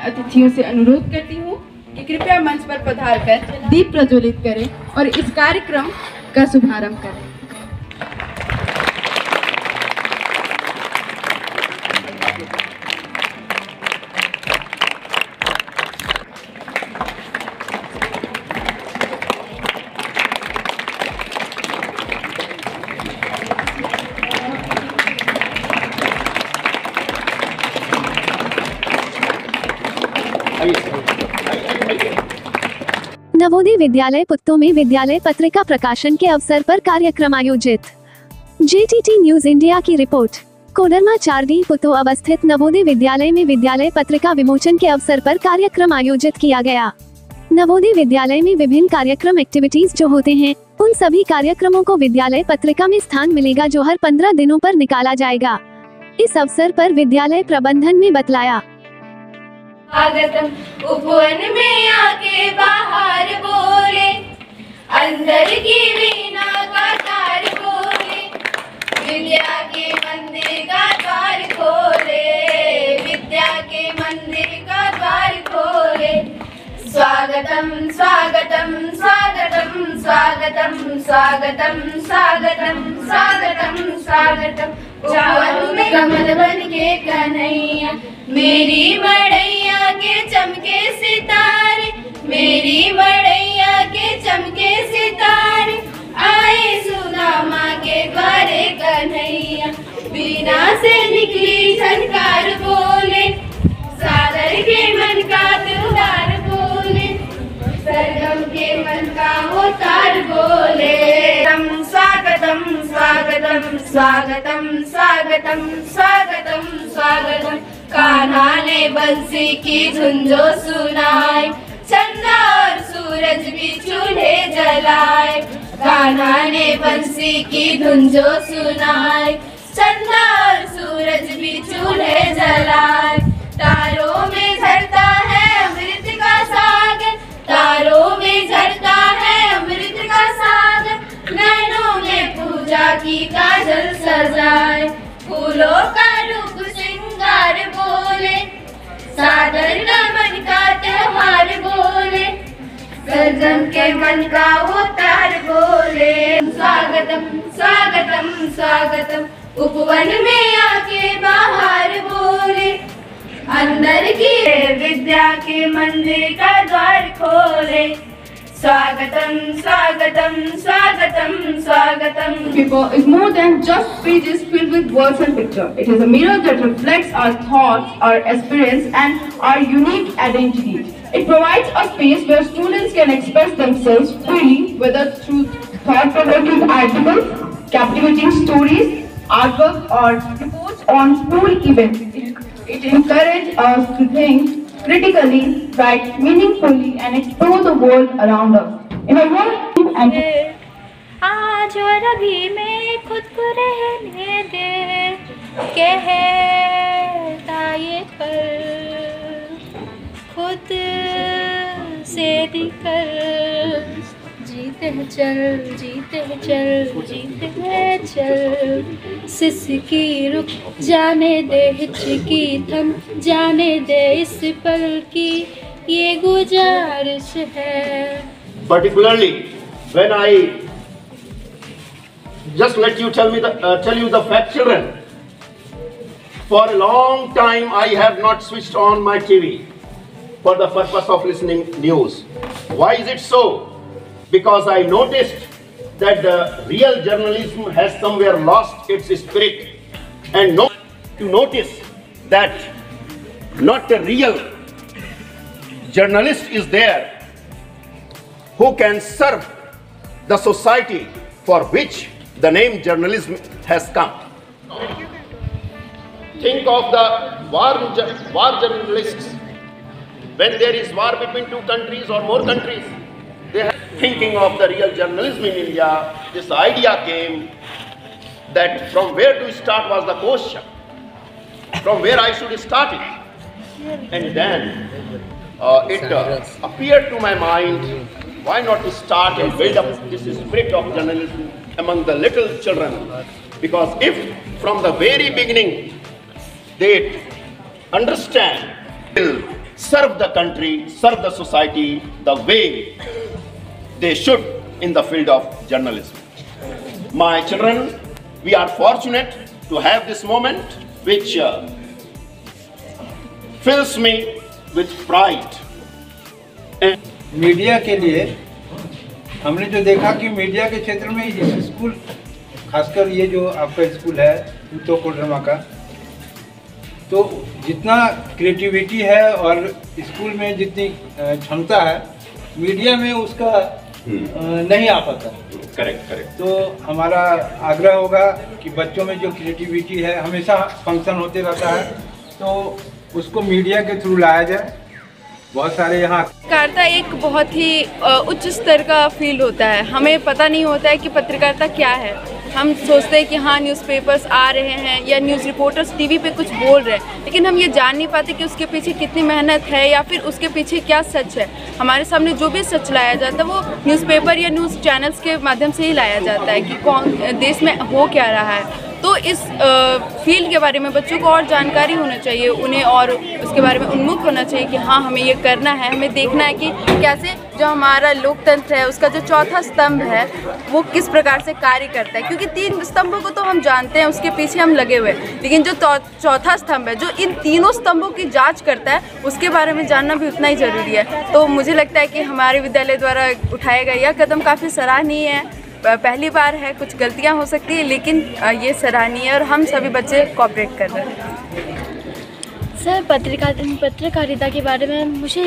अतिथियों से अनुरोध करती हूँ कि कृपया मंच पर पधारकर दीप प्रज्वलित करें और इस कार्यक्रम का शुभारंभ करें। नवोदय विद्यालय पुत्तो में विद्यालय पत्रिका प्रकाशन के अवसर पर कार्यक्रम आयोजित। JTT न्यूज इंडिया की रिपोर्ट। कोडरमा 4D पुत्तो अवस्थित नवोदय विद्यालय में विद्यालय पत्रिका विमोचन के अवसर पर कार्यक्रम आयोजित किया गया। नवोदय विद्यालय में विभिन्न कार्यक्रम एक्टिविटीज जो होते हैं, उन सभी कार्यक्रमों को विद्यालय पत्रिका में स्थान मिलेगा, जो हर 15 दिनों पर निकाला जाएगा। इस अवसर पर विद्यालय प्रबंधन में बतलाया। स्वागतम उपवन में आके बाहर बोले, अंदर की वीणा का तार बोले, विद्या के मंदिर का द्वार खोले, विद्या के मंदिर का द्वार खोले। स्वागतम स्वागतम स्वागतम स्वागतम स्वागतम स्वागतम स्वागतम स्वागतम। उपवन में कमल बन के कन्हैया, मेरी मड़ैया के चमके सितारे, मेरी मड़ैया के चमके सितारे, आए सुदामा के द्वारे कन्हैया, बीना से निकली झनकार बोले, सादर के मन का त्योहार बोले, सरगम के मन का वो तार बोले। स्वागतम स्वागतम स्वागतम स्वागतम स्वागतम स्वागतम। कान्हा ने बंसी की धुन जो सुनाई, चंदा और सूरज भी चूल्हे जलाए। कान्हा ने बंसी की धुन जो सुनाई, चंदा और सूरज भी चूल्हे जलाए। तारों में झरता है अमृत का सागर, तारों में झरता है अमृत का सागर, नैनों में पूजा की काजल सजाए। फूलों का रूप श्रृंगार बोले, सादर नमन का त्योहार बोले, सरगम के मन का वो तार बोले। स्वागतम स्वागतम स्वागतम। उपवन में आके बाहर बोले, अंदर की विद्या के मंदिर का द्वार खोले। स्वागतम स्वागतम स्वागतम स्वागतम। Paper is more than just pages filled with words and picture. It is a mirror that reflects our thoughts, our experience, and our unique identity. It provides a space where students can express themselves freely, whether through thought-provoking articles, captivating stories, artwork, or reports on school events. It encourages us to think critically, write meaningfully, and explore the world around us. In a world and आज और अभी में खुद को रहने दे, कहता ये पल खुद से निकल। जीते हैं चल, जीते हैं चल, जीते हैं चल, सिसकी रुक जाने दे, हिचकी थम जाने दे, इस पल की ये गुजारिश है। Particularly when I just let you tell you the fact, children. For a long time I have not switched on my TV for the purpose of listening news. Why is it so? Because I noticed that the real journalism has somewhere lost its spirit, and to notice that not a real journalist is there who can serve the society for which the name journalism has come. Think of the war journalists. When there is war between two countries or more countries, they are thinking of the real journalism in India. This idea came that from where to start was the question, from where I should start it. And then it appeared to my mind, why not to start and build up this spirit of journalism among the little children? Because if from the very beginning they understand serve the country, serve the society the way they should in the field of journalism. My children, we are fortunate to have this moment which fills me with pride. Media के लिए हमने जो देखा कि media के क्षेत्र में इस स्कूल, खासकर ये जो आपका स्कूल है पुत्तो कोडरमा का, तो जितना क्रिएटिविटी है और स्कूल में जितनी क्षमता है, मीडिया में उसका नहीं आ पाता। करेक्ट। तो हमारा आग्रह होगा कि बच्चों में जो क्रिएटिविटी है, हमेशा फंक्शन होते रहता है, तो उसको मीडिया के थ्रू लाया जाए। बहुत सारे यहाँ पत्रकारिता एक बहुत ही उच्च स्तर का फील्ड होता है। हमें पता नहीं होता है कि पत्रकारिता क्या है। हम सोचते हैं कि हाँ न्यूज़पेपर्स आ रहे हैं या न्यूज़ रिपोर्टर्स टीवी पे कुछ बोल रहे हैं, लेकिन हम ये जान नहीं पाते कि उसके पीछे कितनी मेहनत है या फिर उसके पीछे क्या सच है। हमारे सामने जो भी सच लाया जाता है वो न्यूज़पेपर या न्यूज़ चैनल्स के माध्यम से ही लाया जाता है कि कौन देश में हो क्या रहा है। तो इस फील्ड के बारे में बच्चों को और जानकारी होना चाहिए, उन्हें और उसके बारे में उन्मुख होना चाहिए कि हाँ हमें ये करना है, हमें देखना है कि कैसे जो हमारा लोकतंत्र है उसका जो चौथा स्तंभ है वो किस प्रकार से कार्य करता है। क्योंकि 3 स्तंभों को तो हम जानते हैं, उसके पीछे हम लगे हुए हैं, लेकिन जो चौथा स्तंभ है जो इन तीनों स्तंभों की जांच करता है उसके बारे में जानना भी उतना ही ज़रूरी है। तो मुझे लगता है कि हमारे विद्यालय द्वारा उठाया गया यह कदम काफ़ी सराहनीय है। पहली बार है, कुछ गलतियां हो सकती है, लेकिन ये सराहनीय है और हम सभी बच्चे कोऑपरेट कर रहे हैं। सर पत्रकारिता के बारे में मुझे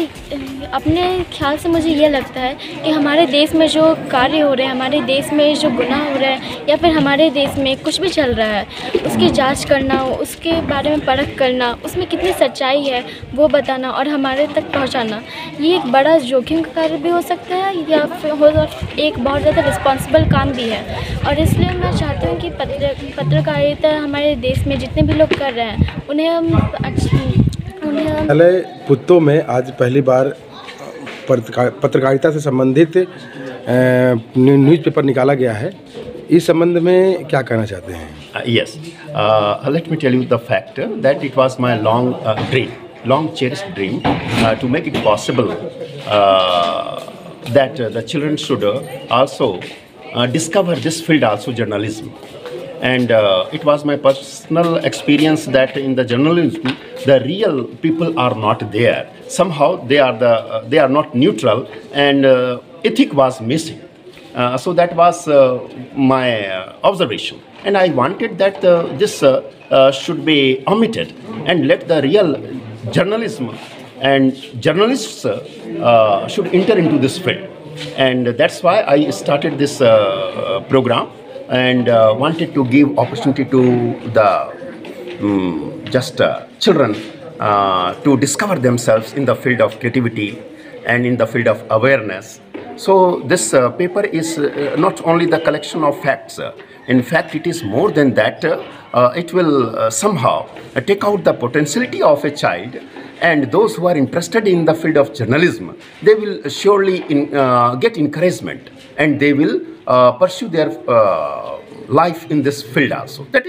अपने ख्याल से मुझे ये लगता है कि हमारे देश में जो कार्य हो रहे हैं, हमारे देश में जो गुनाह हो रहे हैं या फिर हमारे देश में कुछ भी चल रहा है उसकी जांच करना, उसके बारे में परख करना, उसमें कितनी सच्चाई है वो बताना और हमारे तक पहुंचाना, ये एक बड़ा जोखिम का कार्य भी हो सकता है या फिर एक बहुत ज़्यादा रिस्पॉन्सिबल काम भी है। और इसलिए मैं चाहती हूँ कि पत्रकारिता हमारे देश में जितने भी लोग कर रहे हैं उन्हें विद्यालय पुत्तो में आज पहली बार पत्रकारिता से संबंधित न्यूज़पेपर निकाला गया है। इस संबंध में क्या कहना चाहते हैं? Yes, let me tell you the fact that it was my long cherished dream to make it possible that the children should also discover this field also, journalism. And it was my personal experience that in the journalism the real people are not there. Somehow they are not neutral, and ethic was missing. So that was my observation, and I wanted that this should be omitted and let the real journalism and journalists should enter into this field. And that's why I started this program and wanted to give opportunity to the children to discover themselves in the field of creativity and in the field of awareness. So this paper is not only the collection of facts. In fact, it is more than that. It will somehow take out the potentiality of a child, and those who are interested in the field of journalism, they will surely get encouragement, and they will pursue their life in this field also. That